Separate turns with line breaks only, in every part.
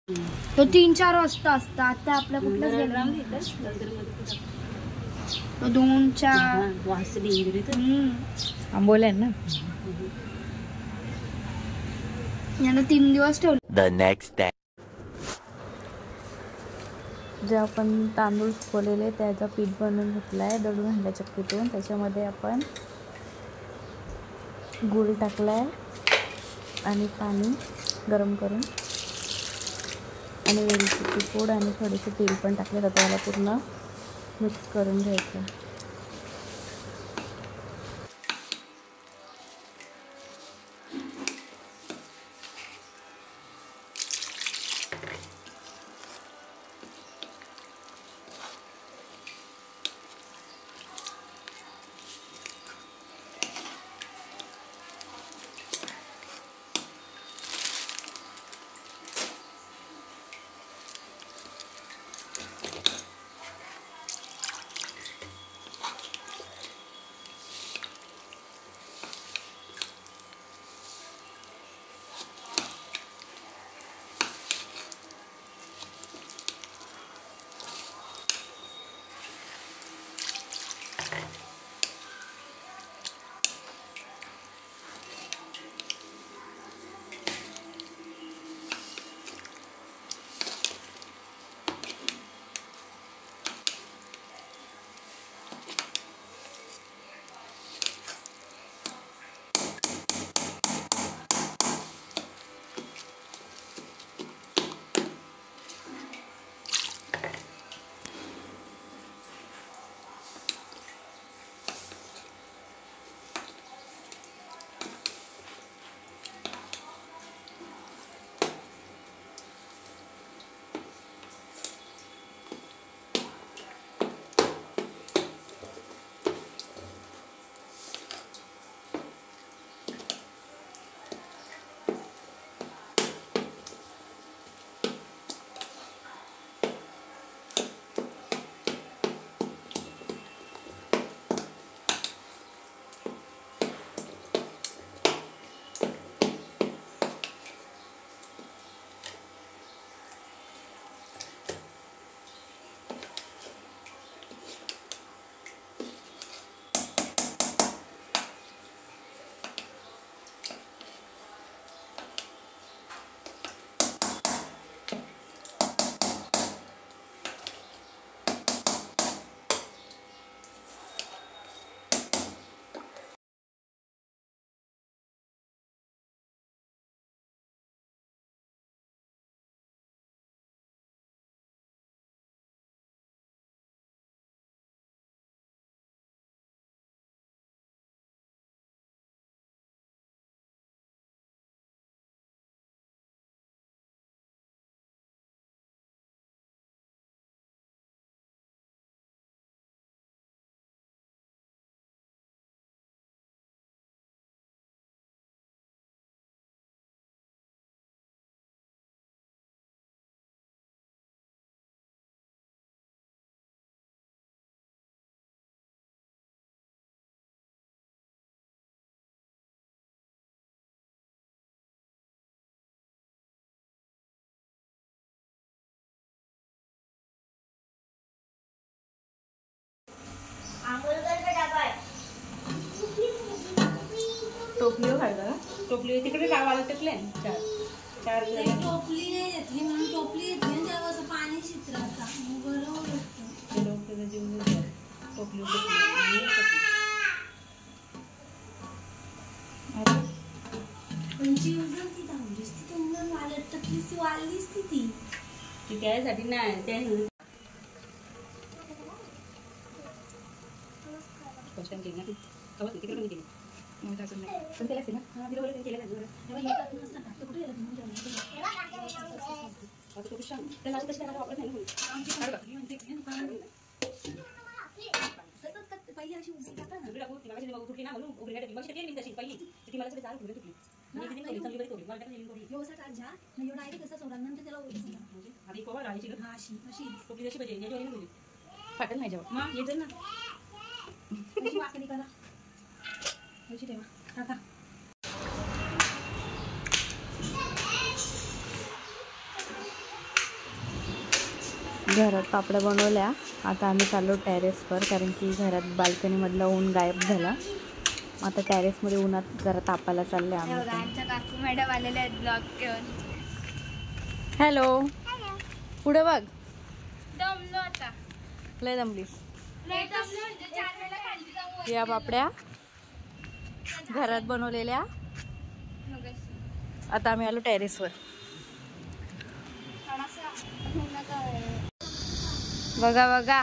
तो 3-4 वाजता असता. आता आपल्या कुठलाच गेला तो 2-4
आंबोल्या ना
यानं 3 दिवस ठेवलं.
The next day.
जे आपण तांदूळ सुकवलेले त्याचा पीठ बनवून घेतलाय, दळून आणल्या चक्कीतून. त्याच्यामध्ये आपण गूळ टाकलाय आणि पाणी गरम करून आणि वेलचीची पूड आणि थोडेसे तेल पण टाकले. तर त्याला पूर्ण मिक्स करून घ्यायचं.
टोपली खायला टोपली तिकडे गावाला टाकले चार
टोपली नाही घेतली म्हणून टोपली घेतली तेव्हा असं पाणी शित्राचा बरोबर
ते लोक त्याचा जीव टोपली
पण जीव जर ती धावलीस ती तुम्हाला वालट टाकलीस ती वाललीस ती
त्यासाठी नाही त्या क्वेश्चन केली ना ती कवर तिकडे पण केली मग असं नाही पण त्याला ना हा दिलं बोलले केलं ना तेव्हा येतात नसतं तो कुठे गेला आता तो कुठं त्याला असं कसं वापरत नाही आमची काढ म्हणते सतत पहिली अशी उभी टाकता ना तुला ती माझी बघू तुटली ना म्हणून उभी नाही माझी केली तशी पहिली ती मला सगळी जाळ तुटली मी किती नाही समजी बरी तोडली मला टाकली तोडली
योसा काढजा मी एवढा आहे कसं सोडा नंतर त्याला ओढून म्हणजे
आधी कोवा राहायची
हा अशी
टोपली जशी पाहिजे याची वाली फाटल नाही जेव्हा मग येत ना
अशी वाकडी करा अशी ठेवा टाका
घरात पापड्या बनवल्या. आता आम्ही चाललो टेरेसवर, कारण की घरात बाल्कनीमधला ऊन गायब झाला. आता टेरेसमध्ये उन्हात जरा तापायला चालले आम्ही.
आमच्या काकू मॅडम आलेल्या आहेत ब्लॉग घेऊन.
हॅलो, पुढे बघ.
दमलो आता,
लय दमलीस.
लय दमलो म्हणजे 4 वेळा खाल्ली जाऊ.
या पापड्या घरात बनवलेल्या. आता आम्ही आलो टेरेसवर. बघा बघा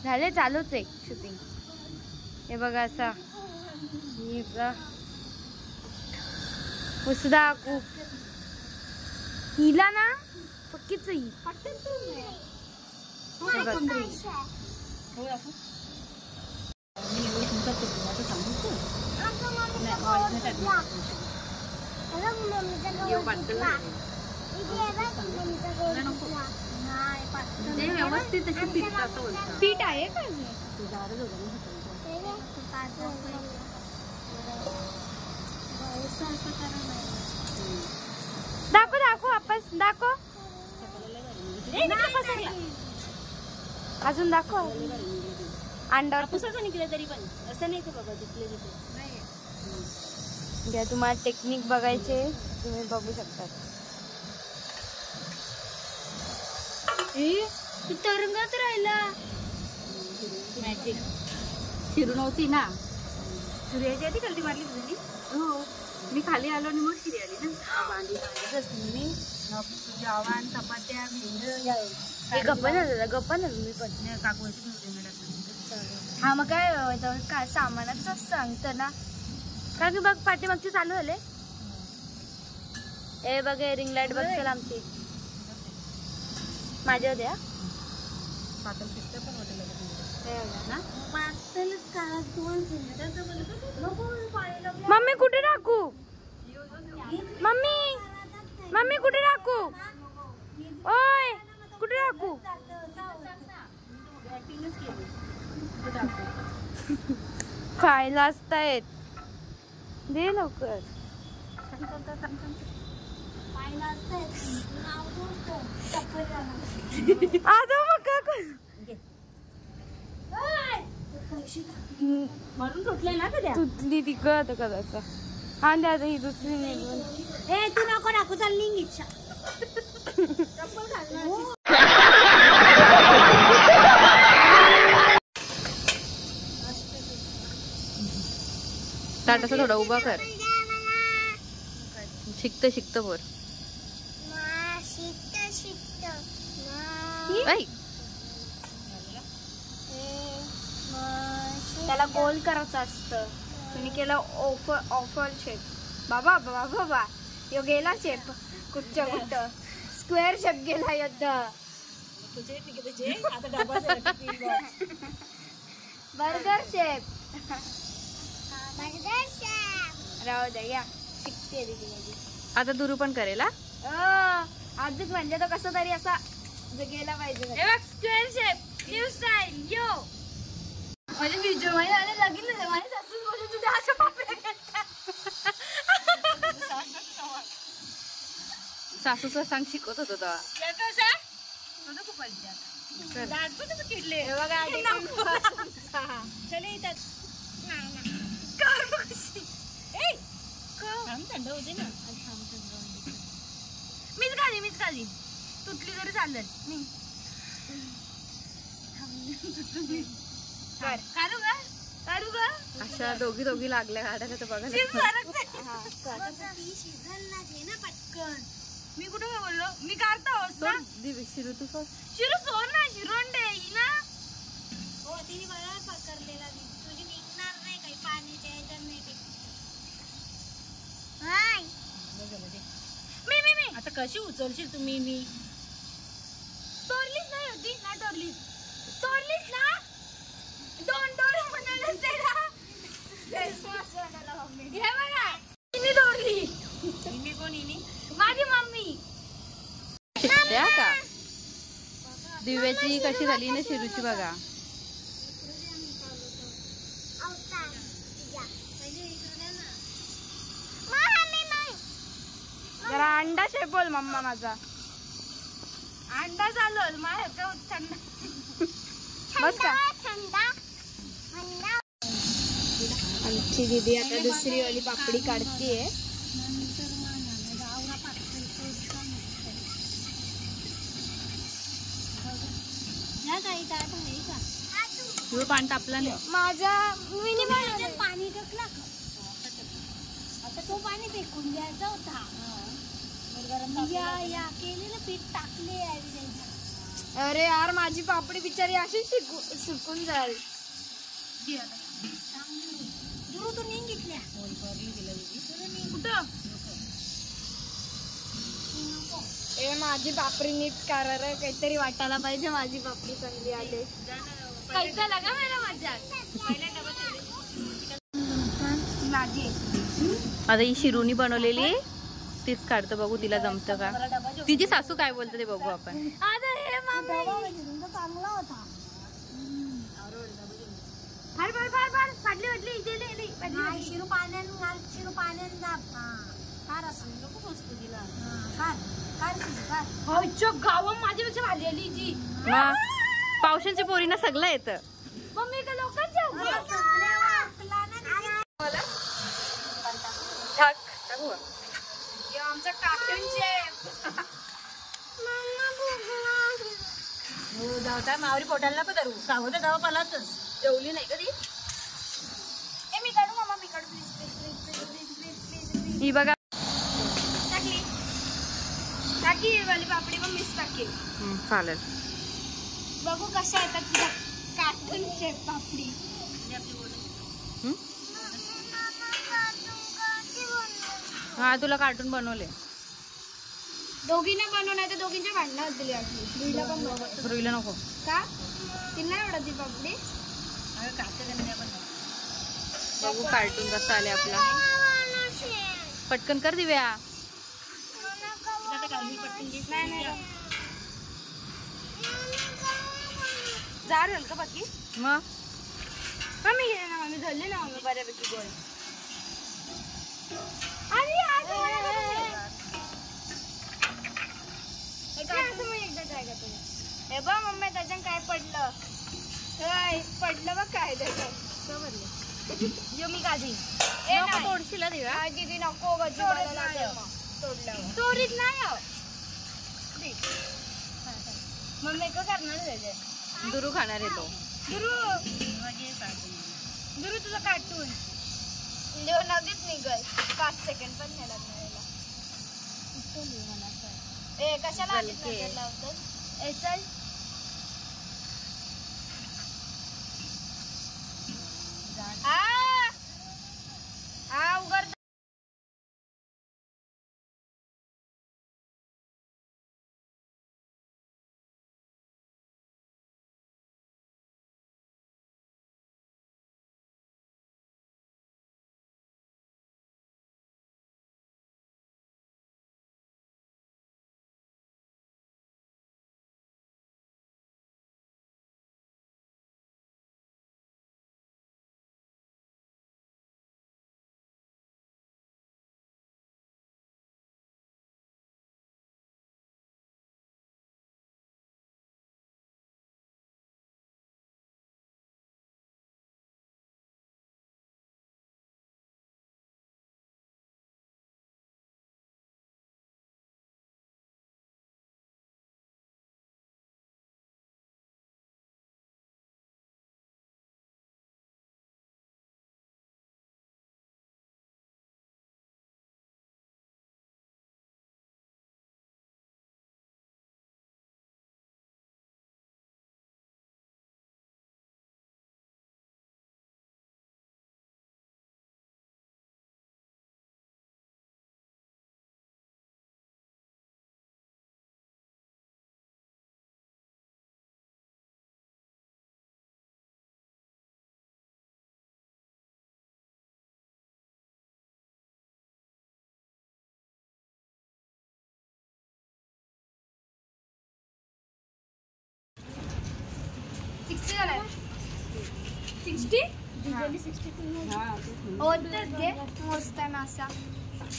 झाले, चालूच आहे शूटिंग. हे बघा असा दाखवू हिला ना पक्कीच ही. व्यवस्थित पीठ आहे का? दाखव दाखव वापस दाखव. अजून दाखव. अंडावर
पुसाचं निघलं तरी पण असं नाही ते बाबा तिथले तिथे.
घ्या, तुम्हाला टेक्निक बघायचे तुम्ही बघू शकता.
तरंगात राहिला.
मॅजिक शिरू नव्हती ना, सूर्याची आधी कल्टी मारली तुझी. हो, मी खाली आलो आणि मग शिरी आली ना. बांधी मी तुझे आव्हान चपात्या भेंड
गप्पा ना मी पण
काकूची.
हा मग काय सामानाचं सांगतं ना.
का की बघ पाठीमागचे चालू झाले. ए बघ रिंग लाईट बघ चल आमची. माझ्या होत्या
पातळ सिस्टर पण होते ना.
मम्मी कुठे टाकू? मम्मी मम्मी कुठे टाकू? ओय कुठे टाकू? खायला असतायत. दे लवकर.
म्हणून तुटले ना कद्या
तुटली ती कळत कदाचा. हा द्या ही दुसरी निघून.
ए तू नको टाकू, चाल निघ इच्छा.
ताटाचा थोडा उभा कर. शिकत शिकत वर.
त्याला गोल करायचं असतं. तुम्ही केलं ऑफर शेप. बाबा बाबा बाबा यो गेला शेप कुठच्या कुठं. स्क्वेअर शेप गेला युद्ध. Burger shape. राहू द्या या शिकते दीदी.
आता दुरू पण करेल.
अजून म्हणजे तो कसा तरी असा गेला पाहिजे. स्क्वेअर शेप न्यू स्टाईल यो. माझे व्हिडिओ मध्ये आले लगीन माझ्या सासून बोलून तुझ्या अशा पापड्या
सासूचा सांग शिकवत होतो तेव्हा.
किडले बघा.
चले येतात थंड होते ना.
मीच खाली तुटली तरी चालेल. करू का
अशा दोघी लागल्या गाड्याला तर बघा.
पटकन मी कुठे काय बोललो. मी काढतो
शिरू तू
शिरू सोड ना. शिरोंडे ना हो तिने मला पकडलेला. तुझी निघणार नाही काही पाण्याच्या ह्याच्यात नाही. मी
आता कशी उचलशील तुम्ही? मी
तोरलीच नाही होती ना. तोरलीच ना. दोन डोळे म्हणाले हे बघा तिने तोरली.
कोणी
माझी मम्मी.
शिकत्या का? दिव्याची कशी झाली ना शिरूची बघा. जरा अंडा शेप बोल मम्मा माझा.
अंडा चालू माय थंड बस का आमची दीदी आता दुसरी वाली पापडी काढतीये.
पाणी तापला नाही
माझा मिनी
पाणी टाकला आता तो पाणी फेकून द्यायचा होता. या केलेलं पीठ टाकले.
अरे यार माझी पापडी बिचारी अशी सुकून जाईल.
तू नेऊन घेतल्या
कुठं ए माझी पापडी नीट करा रे. काहीतरी वाटायला पाहिजे माझी पापडी चांगली आले. पैसा लागा मला माझ्या माझी.
आता ही शिरुनी बनवलेली तीच काढतो बघू तिला जमतं का. तिची सासू काय बोलते ते बघू आपण.
आता हे
चांगला होता.
फार फार फार फार फाटली फाटली इथे
शिरू पाण्यात घाल. शिरू पाण्यात दाब. फार असं नको बसतो तिला.
गावा माझ्यापेक्षा भाजी आली जी.
पावसाच्या पोरींना सगळं येतं.
मम्मी का लोकांच्या आमच्या कार्टूनचे
जाता मावरी पोटाला नको धरू. सावध धावा पालातच
जेवली नाही कधी.
मी काढू मामा मी काढू प्लीज.
ही बघा
टाकी वाली पापडी पण मिस टाकी.
चालेल.
बघू कशा येतात तुझ्या कार्टूनचे पापडी.
हा तुला कार्टून बनवले.
दोघींना बनवून आहे तर दोघींच्या भांडणं होतील. रुईला पण बनव.
रुईला नको
का तिला आवडत ती पापडी.
बघू कार्टून कसं आले आपला. पटकन कर दिव्या.
जार होईल का बाकी
मग
कमी गेले ना मम्मी. धरले ना मम्मी बऱ्यापैकी गोल. हे बघ मम्मी त्याच्यात काय पडलं. पडलं बघ काय त्याच्यात. जो मी काढी
तोडशील दिव्या.
दीदी नको तोडलं चोरीत नाही. मम्मी का करणार त्याचे.
दुरू खाणार आहे तो.
दुरू तुझं कार्टून नदीत निघल. 5 सेकंड पण नाही लागणार. ए कशाला लावतोस. ए चल उघड.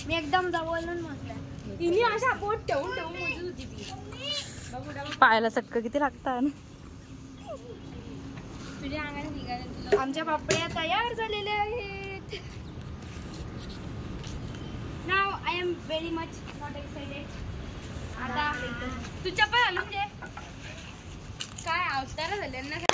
मी एकदम जवळून मोजला. तिने अशा बोट ठेवून मोजत होती ती.
पायाला चटकं किती लागतात.
तुझ्या अंगाने निघाले. आमच्या पापड्या तयार झालेल्या आहेत. नाव I am very much not excited. आता तू चप्पल घालून दे. काय अवतार झाले ना.